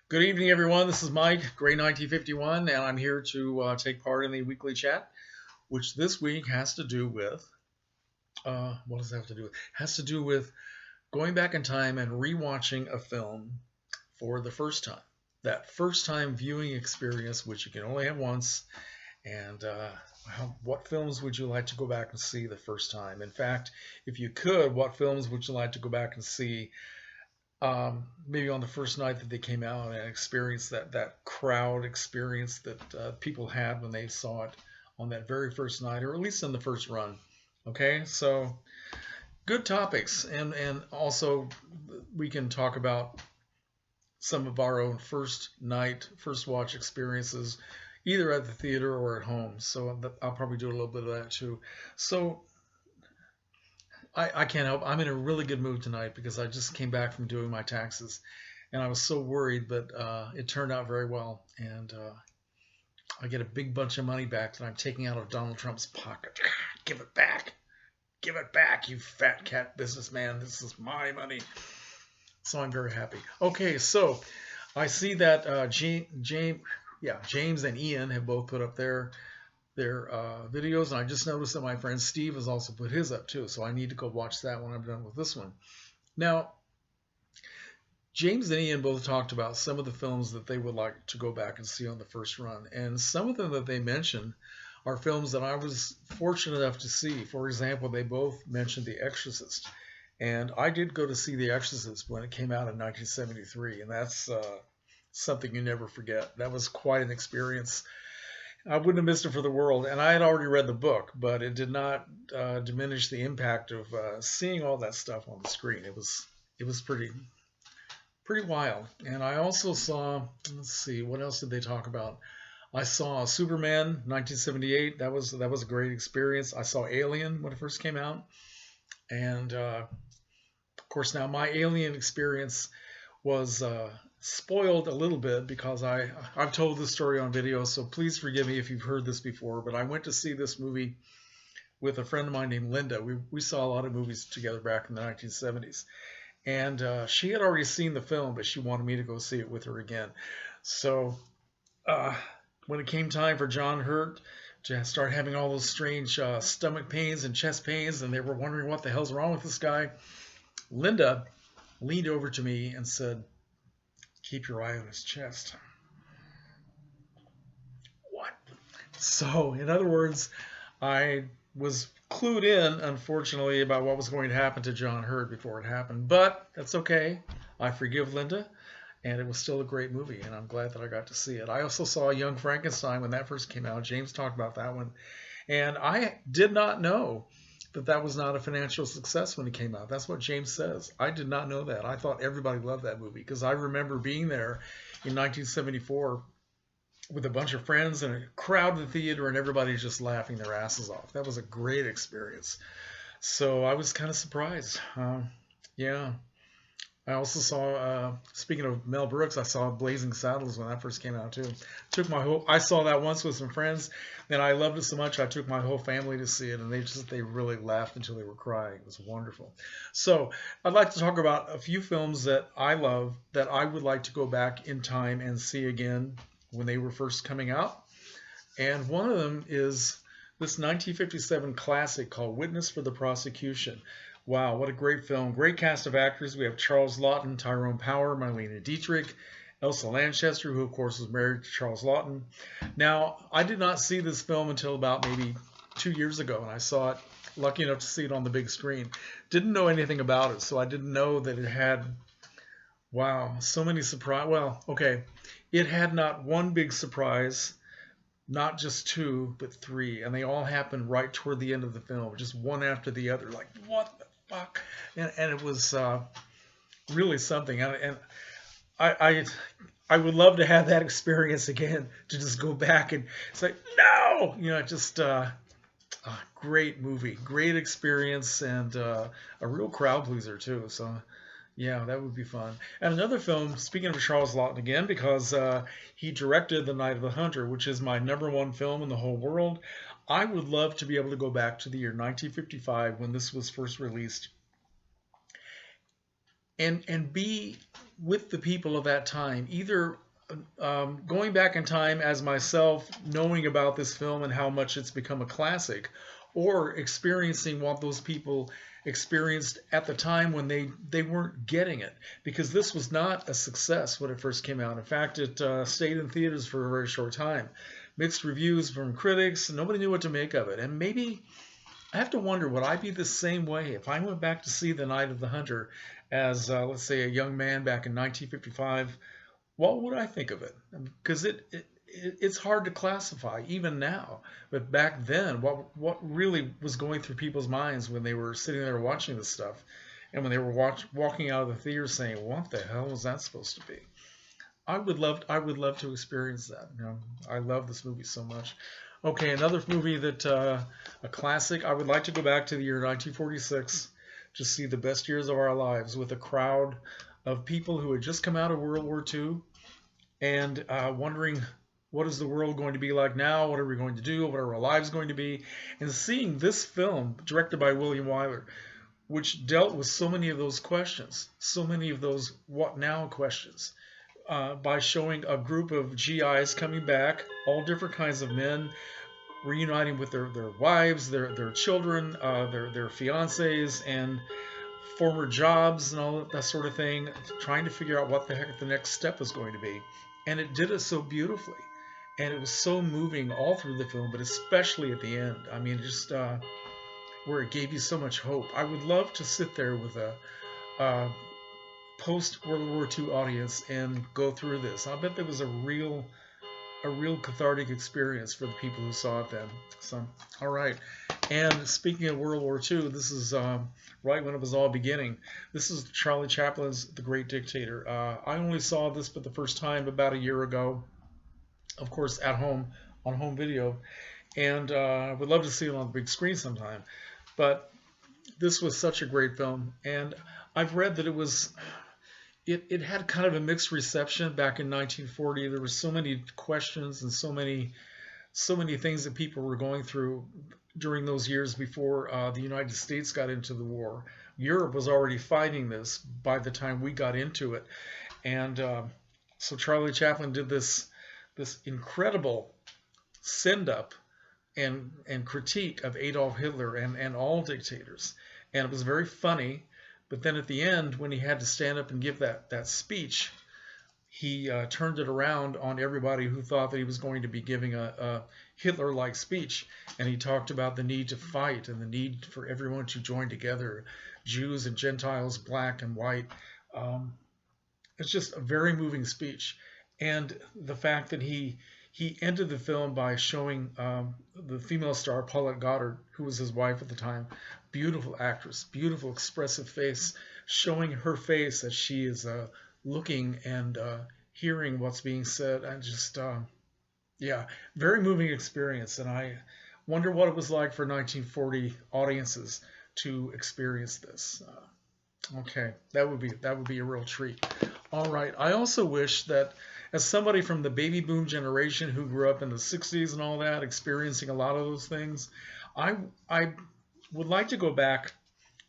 Good evening, everyone. This is Mike, Gray 1951, and I'm here to take part in the weekly chat, which this week has to do with what does that have to do with? Has to do with going back in time and rewatching a film for the first time. That first time viewing experience, which you can only have once, and what films would you like to go back and see the first time? In fact, if you could, what films would you like to go back and see? Maybe on the first night that they came out and experience that crowd experience that people had when they saw it on that very first night, or at least in the first run. Okay, so good topics, and also we can talk about some of our own first night, first watch experiences, either at the theater or at home. So I'll probably do a little bit of that too. So I can't help. I'm in a really good mood tonight because I just came back from doing my taxes, and I was so worried, but it turned out very well. And I get a big bunch of money back that I'm taking out of Donald Trump's pocket. Give it back. Give it back, you fat cat businessman. This is my money. So I'm very happy. Okay, so I see that James and Ian have both put up their videos, and I just noticed that my friend Steve has also put his up too, so I need to go watch that when I'm done with this one. Now, James and Ian both talked about some of the films that they would like to go back and see on the first run, and some of them that they mentioned are films that I was fortunate enough to see. For example, they both mentioned The Exorcist, and I did go to see The Exorcist when it came out in 1973, and that's something you never forget. That was quite an experience. I wouldn't have missed it for the world, and I had already read the book, but it did not diminish the impact of seeing all that stuff on the screen. It was pretty wild. And I also saw, let's see, what else did they talk about? I saw Superman 1978. That was a great experience. I saw Alien when it first came out, and of course now my Alien experience was spoiled a little bit because I've told this story on video, so please forgive me if you've heard this before, but I went to see this movie with a friend of mine named Linda. We saw a lot of movies together back in the 1970s, and she had already seen the film, but she wanted me to go see it with her again. So when it came time for John Hurt to start having all those strange stomach pains and chest pains, and they were wondering what the hell's wrong with this guy, Linda leaned over to me and said, "Keep your eye on his chest." What? So, in other words, I was clued in, unfortunately, about what was going to happen to John Hurt before it happened. But that's okay. I forgive Linda, and it was still a great movie, and I'm glad that I got to see it. I also saw Young Frankenstein when that first came out. James talked about that one. And I did not know that was not a financial success when it came out. That's what James says. I did not know that. I thought everybody loved that movie because I remember being there in 1974 with a bunch of friends and a crowd in the theater and everybody just laughing their asses off. That was a great experience. So I was kind of surprised. Yeah. I also saw, speaking of Mel Brooks, I saw Blazing Saddles when that first came out too. I saw that once with some friends, and I loved it so much I took my whole family to see it, and they really laughed until they were crying. It was wonderful. So I'd like to talk about a few films that I love that I would like to go back in time and see again when they were first coming out. And one of them is this 1957 classic called Witness for the Prosecution. Wow, what a great film. Great cast of actors. We have Charles Laughton, Tyrone Power, Marlene Dietrich, Elsa Lanchester, who of course was married to Charles Laughton. Now, I did not see this film until about maybe 2 years ago, and I saw it, lucky enough to see it on the big screen. Didn't know anything about it, so I didn't know that it had, wow, so many surprises. Well, okay, it had not one big surprise, not just two, but three, and they all happened right toward the end of the film, just one after the other, like, what the fuck? And it was really something, and I would love to have that experience again, to just go back and say, no! You know, just a great movie, great experience, and a real crowd pleaser, too, so yeah, that would be fun. And another film, speaking of Charles Laughton again, because he directed The Night of the Hunter, which is my #1 film in the whole world. I would love to be able to go back to the year 1955 when this was first released and be with the people of that time, either going back in time as myself, knowing about this film and how much it's become a classic, or experiencing what those people experienced at the time when they weren't getting it, because this was not a success when it first came out. In fact, it stayed in theaters for a very short time. Mixed reviews from critics. Nobody knew what to make of it. And maybe I have to wonder, would I be the same way if I went back to see The Night of the Hunter as, let's say, a young man back in 1955? What would I think of it? Because it's hard to classify even now. But back then, what really was going through people's minds when they were sitting there watching this stuff, and when they were walking out of the theater saying, "What the hell was that supposed to be?" I would love to experience that. You know, I love this movie so much. Okay, another movie that a classic. I would like to go back to the year 1946 to see The Best Years of Our Lives, with a crowd of people who had just come out of World War II and wondering, what is the world going to be like now? What are we going to do? What are our lives going to be? And seeing this film, directed by William Wyler, which dealt with so many of those questions, so many of those what now questions, by showing a group of GIs coming back, all different kinds of men, reuniting with their wives, their children, their fiancés, and former jobs and all that sort of thing, trying to figure out what the heck the next step was going to be. And it did it so beautifully. And it was so moving all through the film, but especially at the end. I mean, just where it gave you so much hope. I would love to sit there with a post-World War II audience and go through this. I bet there was a real cathartic experience for the people who saw it then. So, all right. And speaking of World War II, this is right when it was all beginning. This is Charlie Chaplin's The Great Dictator. I only saw this for the first time about a year ago, of course, at home on home video, and I would love to see it on the big screen sometime. But this was such a great film, and I've read that it had kind of a mixed reception back in 1940. There were so many questions and so many things that people were going through during those years before the United States got into the war. Europe was already fighting this by the time we got into it, and so Charlie Chaplin did this incredible send-up and critique of Adolf Hitler and all dictators, and it was very funny. But then at the end, when he had to stand up and give that speech, he turned it around on everybody who thought that he was going to be giving a Hitler-like speech. And he talked about the need to fight and the need for everyone to join together, Jews and Gentiles, black and white. It's just a very moving speech. And the fact that he ended the film by showing the female star, Paulette Goddard, who was his wife at the time, beautiful actress, beautiful expressive face, showing her face as she is looking and hearing what's being said. And just, yeah, very moving experience. And I wonder what it was like for 1940 audiences to experience this. Okay, that would be a real treat. All right, I also wish that, as somebody from the baby boom generation who grew up in the 60s and all that, experiencing a lot of those things, I would like to go back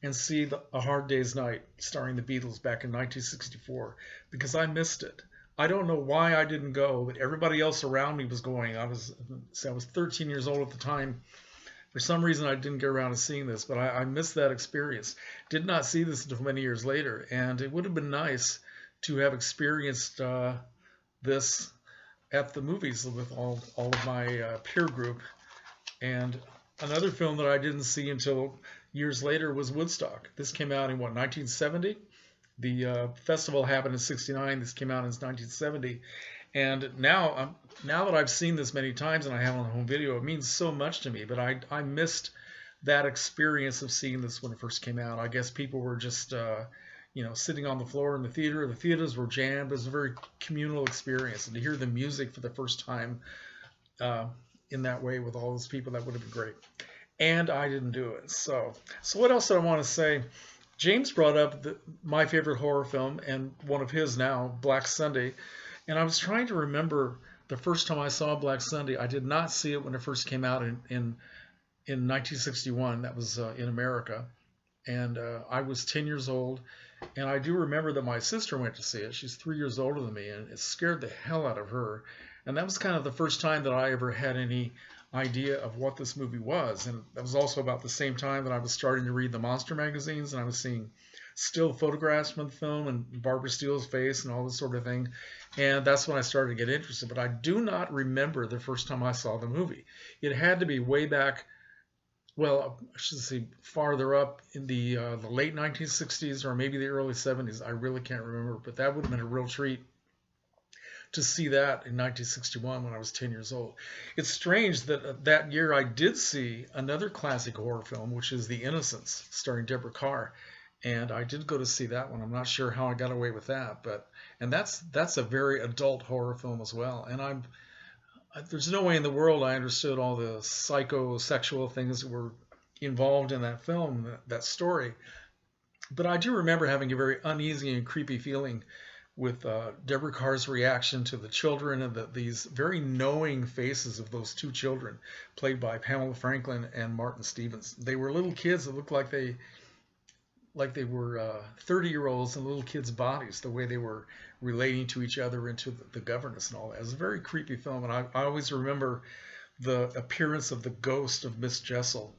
and see A Hard Day's Night starring the Beatles back in 1964, because I missed it. I don't know why I didn't go, but everybody else around me was going. I was 13 years old at the time. For some reason, I didn't get around to seeing this, but I missed that experience. Did not see this until many years later, and it would have been nice to have experienced this at the movies with all of my peer group. And another film that I didn't see until years later was Woodstock. This came out in, 1970? The festival happened in '69. This came out in 1970. And now that I've seen this many times and I have it on home video, it means so much to me. But I missed that experience of seeing this when it first came out. I guess people were just sitting on the floor in the theater. The theaters were jammed. It was a very communal experience. And to hear the music for the first time in that way with all those people, that would have been great. And I didn't do it. So what else do I want to say? James brought up my favorite horror film, and one of his now, Black Sunday. And I was trying to remember the first time I saw Black Sunday. I did not see it when it first came out in 1961. That was in America. And I was 10 years old. And I do remember that my sister went to see it. She's 3 years older than me, and it scared the hell out of her. And that was kind of the first time that I ever had any idea of what this movie was. And that was also about the same time that I was starting to read the monster magazines, and I was seeing still photographs from the film and Barbara Steele's face and all this sort of thing. And that's when I started to get interested. But I do not remember the first time I saw the movie. It had to be way back, well, I should say farther up in the late 1960s or maybe the early 70s. I really can't remember, but that would have been a real treat to see that in 1961 when I was 10 years old. It's strange that that year I did see another classic horror film, which is The Innocents, starring Deborah Kerr. And I did go to see that one. I'm not sure how I got away with that, and that's a very adult horror film as well. And there's no way in the world I understood all the psychosexual things that were involved in that film, that story. But I do remember having a very uneasy and creepy feeling with Deborah Kerr's reaction to the children and these very knowing faces of those two children, played by Pamela Franklin and Martin Stevens. They were little kids that looked like they were 30-year-olds in little kids' bodies, the way they were relating to each other and to the governess and all that. It was a very creepy film, and I always remember the appearance of the ghost of Miss Jessel.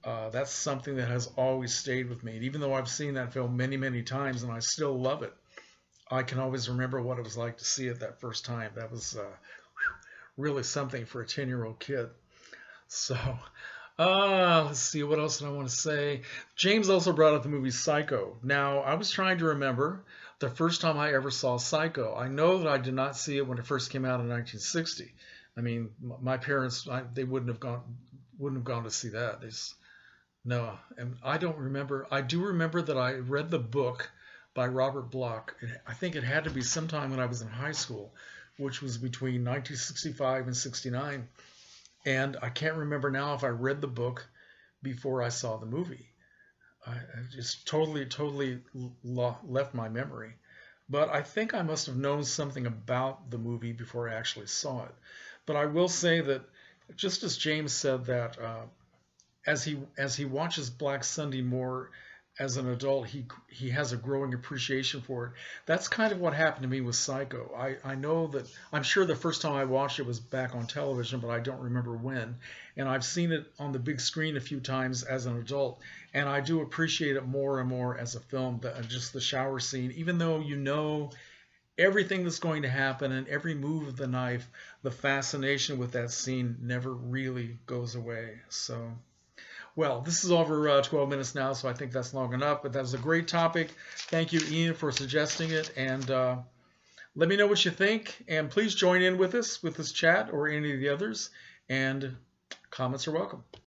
That's something that has always stayed with me. And even though I've seen that film many, many times and I still love it, I can always remember what it was like to see it that first time. That was really something for a 10-year-old kid. So, let's see, what else did I want to say? James also brought up the movie Psycho. Now, I was trying to remember the first time I ever saw Psycho. I know that I did not see it when it first came out in 1960. I mean, my parents, they wouldn't have gone to see that. No, and I don't remember. I do remember that I read the book by Robert Bloch. I think it had to be sometime when I was in high school, which was between 1965 and 69. And I can't remember now if I read the book before I saw the movie. I just totally left my memory. But I think I must have known something about the movie before I actually saw it. But I will say that, just as James said, that as he watches Black Sunday more as an adult, he has a growing appreciation for it. That's kind of what happened to me with Psycho. I know that, I'm sure the first time I watched it was back on television, but I don't remember when. And I've seen it on the big screen a few times as an adult, and I do appreciate it more and more as a film. Just the shower scene, even though you know everything that's going to happen and every move of the knife, the fascination with that scene never really goes away. So, well, this is over 12 minutes now, so I think that's long enough. But that was a great topic. Thank you, Ian, for suggesting it. And let me know what you think. And please join in with us with this chat or any of the others. And comments are welcome.